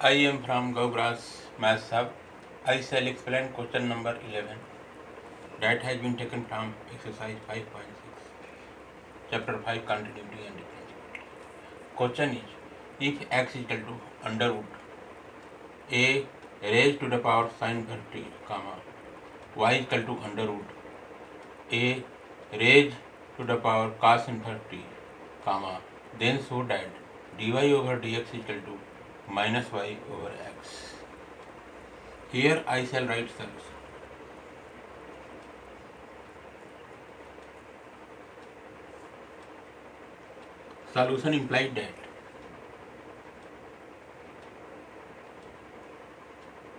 I am from Gaugrass Math Sub. I shall explain question number 11 that has been taken from exercise 5.6, chapter 5 continuity and differentiability. Question is, if x is equal to under root a raised to the power sin inverse t, comma, y is equal to under root a raised to the power cos inverse t, comma, then show that dy over dx is equal to minus y over x. Here I shall write solution. Solution implied that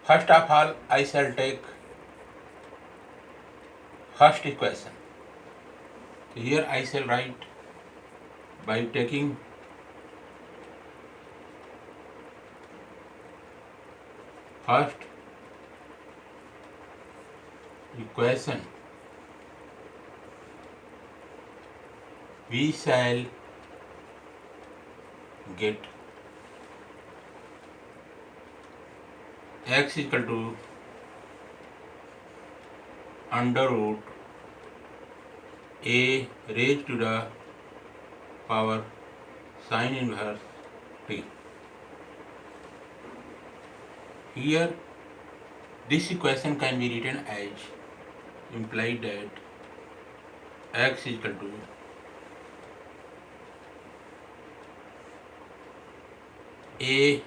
first of all I shall take first equation. Here I shall write by taking first equation, we shall get x equal to under root a raised to the power sin inverse t. Here this equation can be written as implied that x is equal to a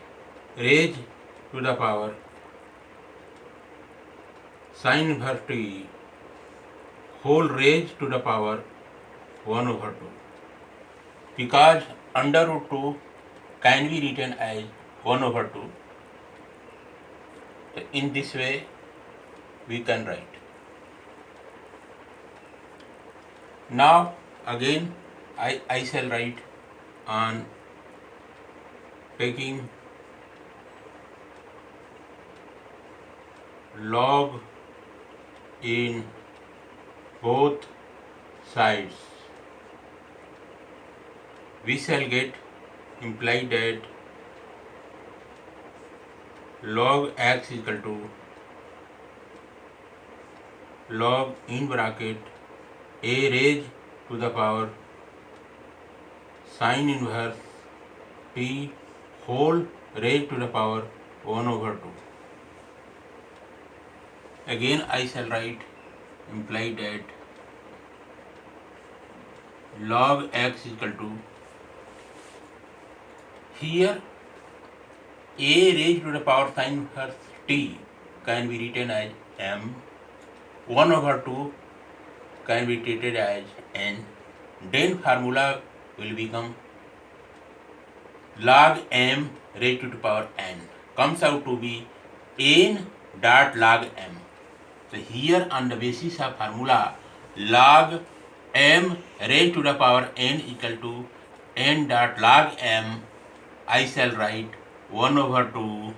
raised to the power sin inverse t whole raised to the power 1 over 2, because under root 2 can be written as 1 over 2. So in this way we can write. Now again I shall write on taking log in both sides, we shall get implied that log x is equal to log in bracket a raised to the power sin inverse t whole raised to the power 1 over 2. Again I shall write implied that log x is equal to, here a raised to the power sin inverse t can be written as m, 1 over 2 can be treated as n, then formula will become log m raised to the power n comes out to be n dot log m. So here on the basis of formula log m raised to the power n equal to n dot log m, I shall write 1 over 2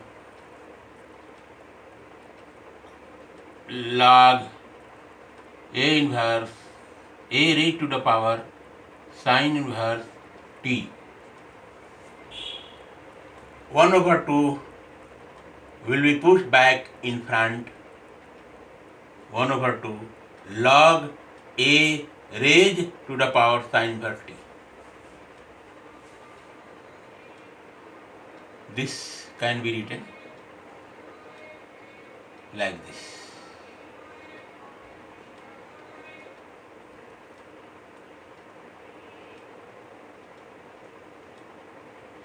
log a inverse a raised to the power sin inverse t. 1 over 2 will be pushed back in front, 1 over 2 log a raised to the power sin inverse t. This can be written like this.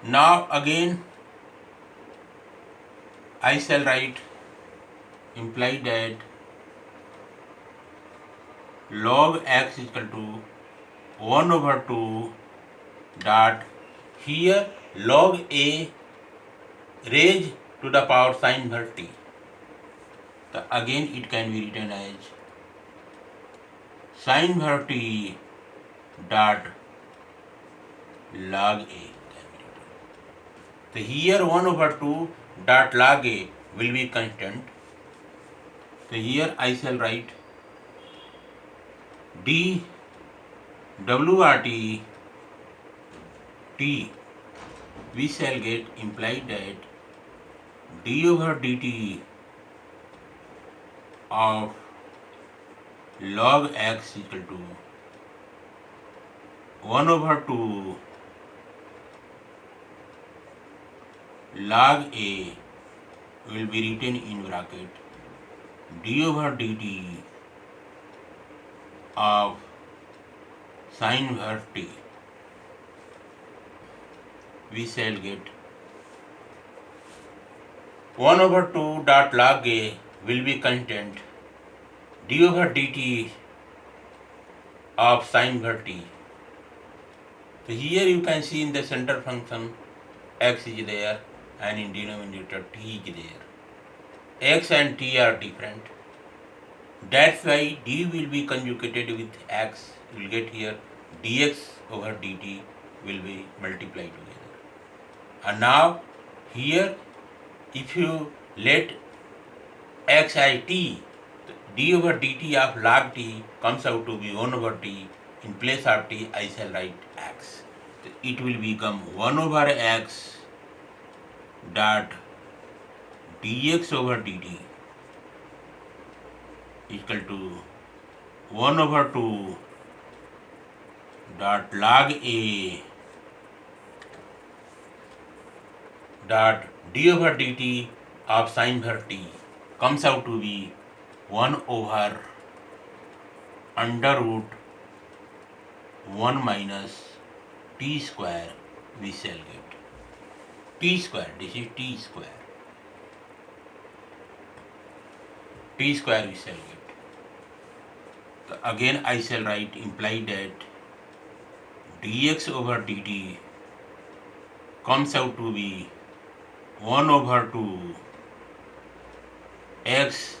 Now again I shall write implied that log x is equal to 1 over 2 dot, here log a raised to the power sin inverse t. So again it can be written as sin inverse t dot log a. So here 1 over 2 dot log a will be constant. So here I shall write d WRT T, we shall get implied that d over dt of log x equal to 1 over 2 log a will be written in bracket d over dt of sin inverse t. We shall get 1 over 2 dot log a will be constant d over dt of sin inverse t. So here you can see in the center function x is there and in denominator t is there. X and t are different. That's why d will be conjugated with x. You will get here dx over dt will be multiplied together. And now here if you let x as t, d over dt of log t comes out to be 1 over t. In place of t I shall write x. It will become 1 over x dot dx over dt equal to 1 over 2 dot log a dot d over dt of sin inverse t comes out to be 1 over under root 1 minus t square. We shall get t square. This is t square. T square we shall get. So again I shall write imply that dx over dt comes out to be 1 over 2 x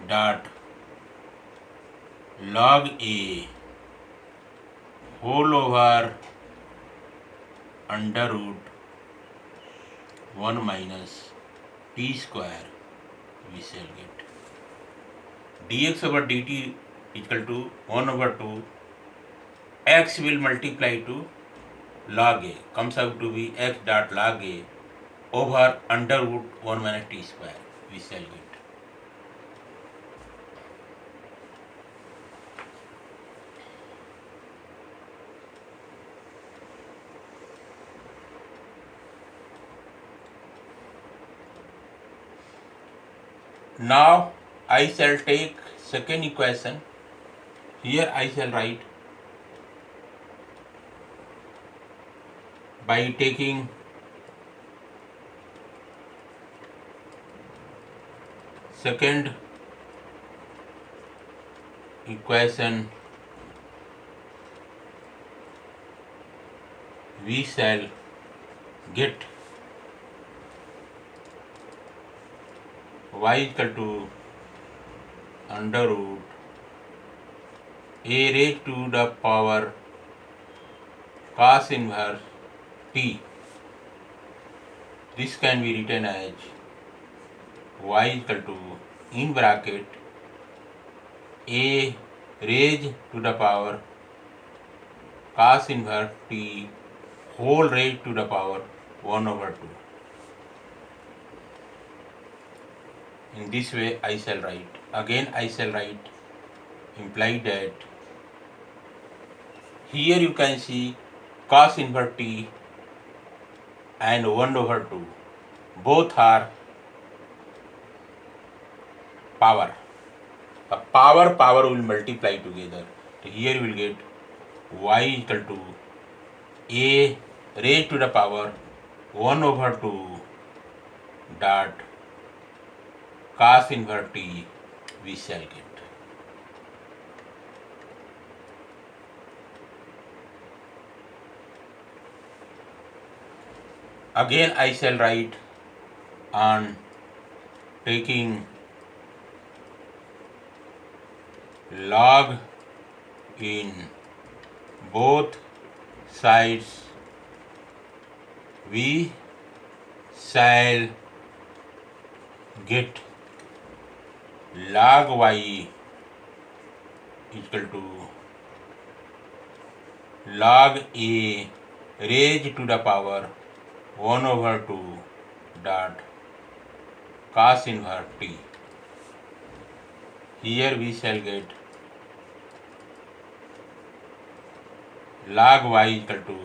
dot log a whole over under root 1 minus t square we shall get. Dx over dt equal to 1 over 2 x will multiply to log a comes out to be x dot log a over under root 1 minus t square we shall get. Now I shall take second equation. Here I shall write by taking second equation we shall get y equal to under root a raised to the power cos inverse t. This can be written as y equal to in bracket a raised to the power cos inverse t whole raised to the power 1 over 2. In this way I shall write. Again I shall write imply that here you can see cos inverse t and 1 over 2 both are power. The power will multiply together. So here you will get y equal to a raised to the power 1 over 2 dot cos inverse t we shall get. Again I shall write on taking log in both sides we shall get log y equal to log a raised to the power 1 over 2 dot cos inverse t. Here we shall get log y equal to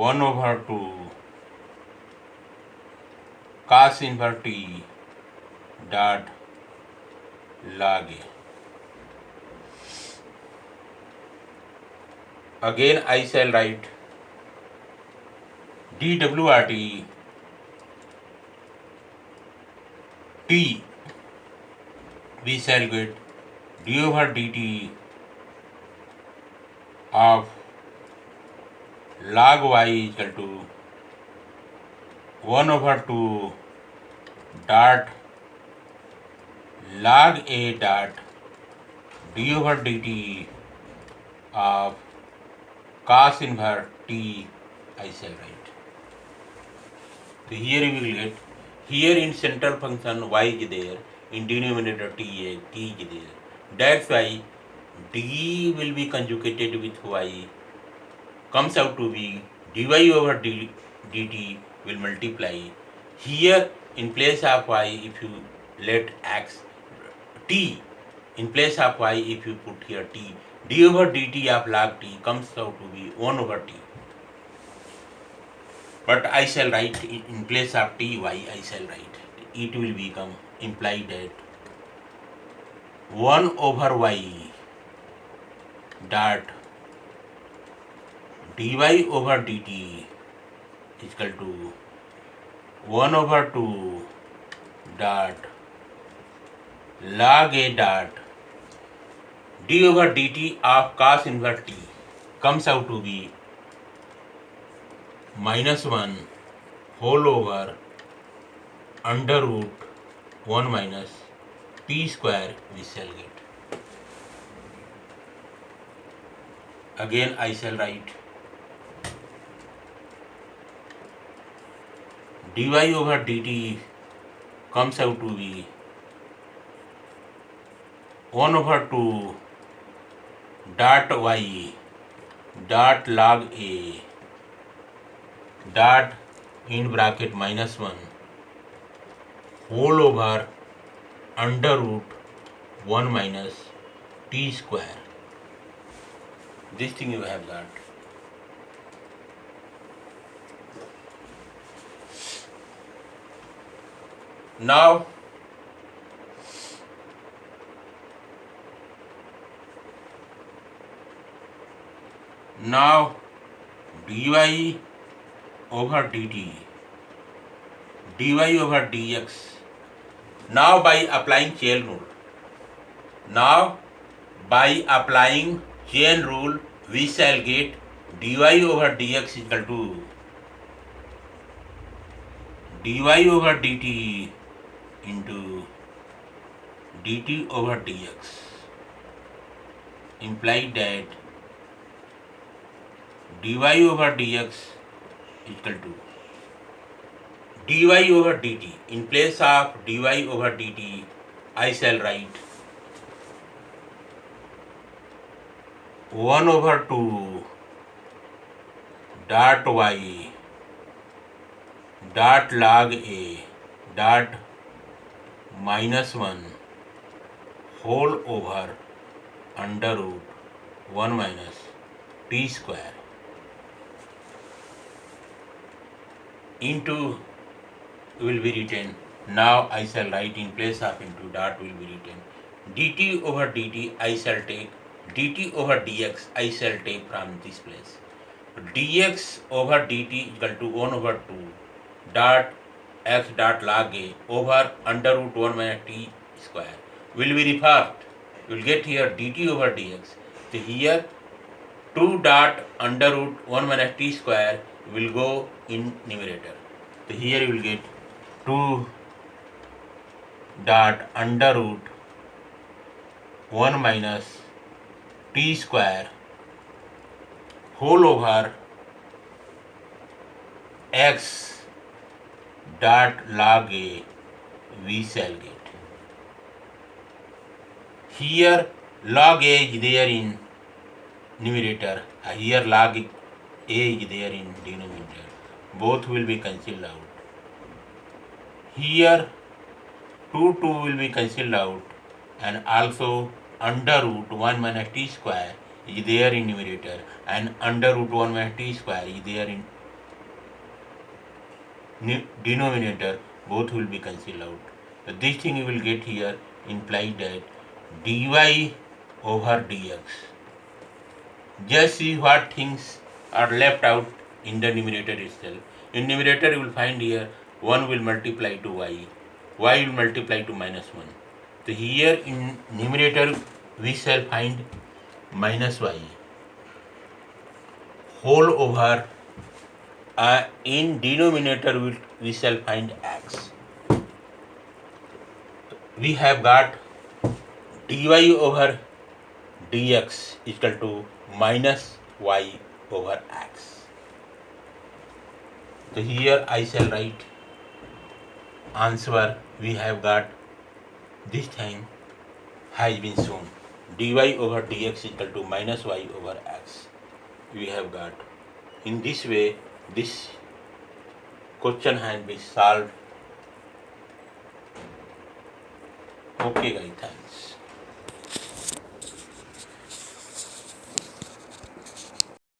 1 over 2 cos inverse t dot log a. Again I shall write dwrt t, we shall get d over dt of log y equal to 1 over 2 dot log a dot d over dt of cos inverse t I shall write. So here we will get, here in central function y is there, in denominator t is there. That's why d will be conjugated with y, comes out to be dy over dt will multiply. Here in place of y, if you let x t, in place of y if you put here t, d over dt of log t comes out to be 1 over t. But I shall write in place of ty, I shall write, it will become implied that 1 over y dot dy over dt is equal to 1 over 2 dot log a dot d over dt of cos inverse t comes out to be minus 1 whole over under root 1 minus t square we shall get. Again I shall write dy over dt comes out to be 1 over 2 dot y dot log a dot in bracket minus 1 whole over under root 1 minus t square. This thing you have got. Now dy over dt, dy over dx. Now by applying chain rule, we shall get dy over dx equal to dy over dt into dt over dx, implied that dy over dx equal to dy over dt. In place of dy over dt, I shall write 1 over 2 dot y dot log a dot minus 1 whole over under root 1 minus t square into will be written. Now I shall write in place of into dot will be written dt over dt I shall take, dt over dx I shall take from this place. Dx over dt equal to 1 over 2 dot x dot log a over under root 1 minus t square will be reversed. You will get here dt over dx. So here 2 dot under root 1 minus t square will go in numerator. So here you will get 2 dot under root 1 minus t square whole over x dot log a we shall get. Here log a is there in numerator, here log a is there in denominator. Both will be cancelled out. Here 2 will be cancelled out, and also under root 1 minus t square is there in numerator, and under root 1 minus t square is there in denominator. Both will be cancelled out. So this thing you will get here implies that dy over dx. Just see what things are left out in the numerator itself. In numerator you will find here 1 will multiply to y will multiply to minus 1. So here in numerator we shall find minus y whole over, in denominator we shall find x. We have got dy over dx equal to minus y over x. So here I shall write answer. We have got this thing has been shown, dy over dx equal to minus y over x. We have got, in this way this question has been solved. Okay guys, thanks.